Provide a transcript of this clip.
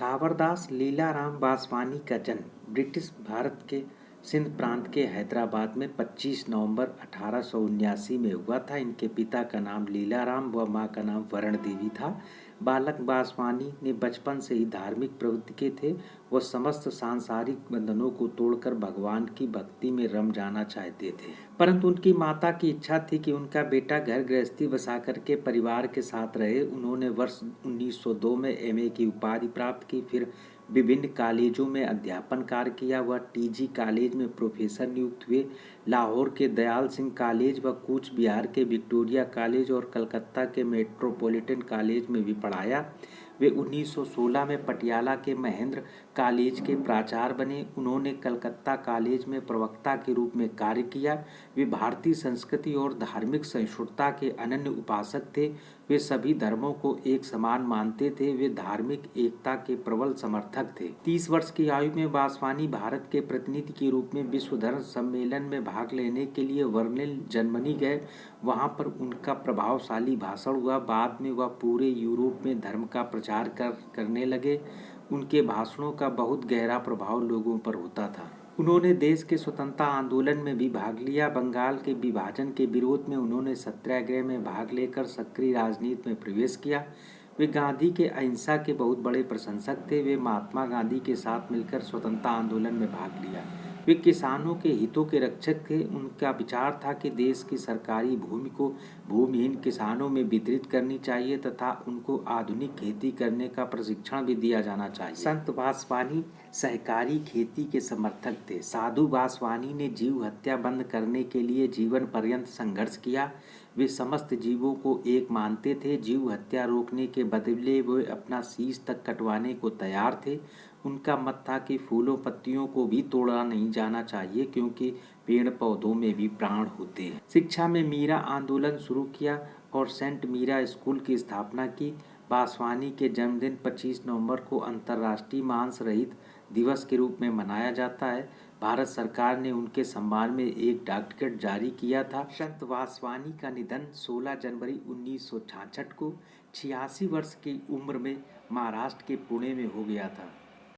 कांवरदास लीलाराम वासवानी का जन्म ब्रिटिश भारत के सिंध प्रांत के हैदराबाद में 25 नवंबर 1879 में हुआ था। इनके पिता का नाम लीलाराम व मां का नाम वरण देवी था। बालक वासवानी ने बचपन से ही धार्मिक प्रवृत्ति के थे। वह समस्त सांसारिक बंधनों को तोड़कर भगवान की भक्ति में रम जाना चाहते थे, परंतु उनकी माता की इच्छा थी कि उनका बेटा घर गृहस्थी बसा करके परिवार के साथ रहे। उन्होंने वर्ष 1902 में एमए की उपाधि प्राप्त की। फिर विभिन्न कॉलेजों में अध्यापन कार्य किया। वह टीजी कॉलेज में प्रोफेसर नियुक्त हुए। लाहौर के दयाल सिंह कॉलेज व कूच बिहार के विक्टोरिया कॉलेज और कलकत्ता के मेट्रोपॉलिटन कॉलेज में भी पढ़ाया। वे 1916 में पटियाला के महेंद्र कॉलेज के प्राचार्य बने। उन्होंने कलकत्ता कॉलेज में प्रवक्ता के रूप में कार्य किया। वे भारतीय संस्कृति और धार्मिक सहिष्णुता के अनन्य उपासक थे। वे सभी धर्मों को एक समान मानते थे। वे धार्मिक एकता के प्रबल समर्थक थे। 30 वर्ष की आयु में वासवानी भारत के प्रतिनिधि के रूप में विश्व धर्म सम्मेलन में भाग लेने के लिए बर्लिन जर्मनी गए। वहां पर उनका प्रभावशाली भाषण हुआ। बाद में वह पूरे यूरोप में धर्म का प्रचार करने लगे। उनके भाषणों का बहुत गहरा प्रभाव लोगों पर होता था। उन्होंने देश के स्वतंत्रता आंदोलन में भी भाग लिया। बंगाल के विभाजन के विरोध में उन्होंने सत्याग्रह में भाग लेकर सक्रिय राजनीति में प्रवेश किया। वे गांधी के अहिंसा के बहुत बड़े प्रशंसक थे। वे महात्मा गांधी के साथ मिलकर स्वतंत्रता आंदोलन में भाग लिया। वे किसानों के हितों के रक्षक थे। उनका विचार था कि देश की सरकारी भूमि को भूमिहीन किसानों में वितरित करनी चाहिए तथा उनको आधुनिक खेती करने का प्रशिक्षण भी दिया जाना चाहिए। संत वासवानी सहकारी खेती के समर्थक थे। साधु वासवानी ने जीव हत्या बंद करने के लिए जीवन पर्यंत संघर्ष किया। वे समस्त जीवों को एक मानते थे। जीव हत्या रोकने के बदले वे अपना शीश तक कटवाने को तैयार थे। उनका मत था कि फूलों पत्तियों को भी तोड़ा नहीं जाना चाहिए, क्योंकि पेड़ पौधों में भी प्राण होते हैं। शिक्षा में मीरा आंदोलन शुरू किया और सेंट मीरा स्कूल की स्थापना की। वासवानी के जन्मदिन 25 नवंबर को अंतर्राष्ट्रीय मांस रहित दिवस के रूप में मनाया जाता है। भारत सरकार ने उनके सम्मान में एक डाक टिकट जारी किया था। संत वासवानी का निधन 16 जनवरी 1966 को 86 वर्ष की उम्र में महाराष्ट्र के पुणे में हो गया था।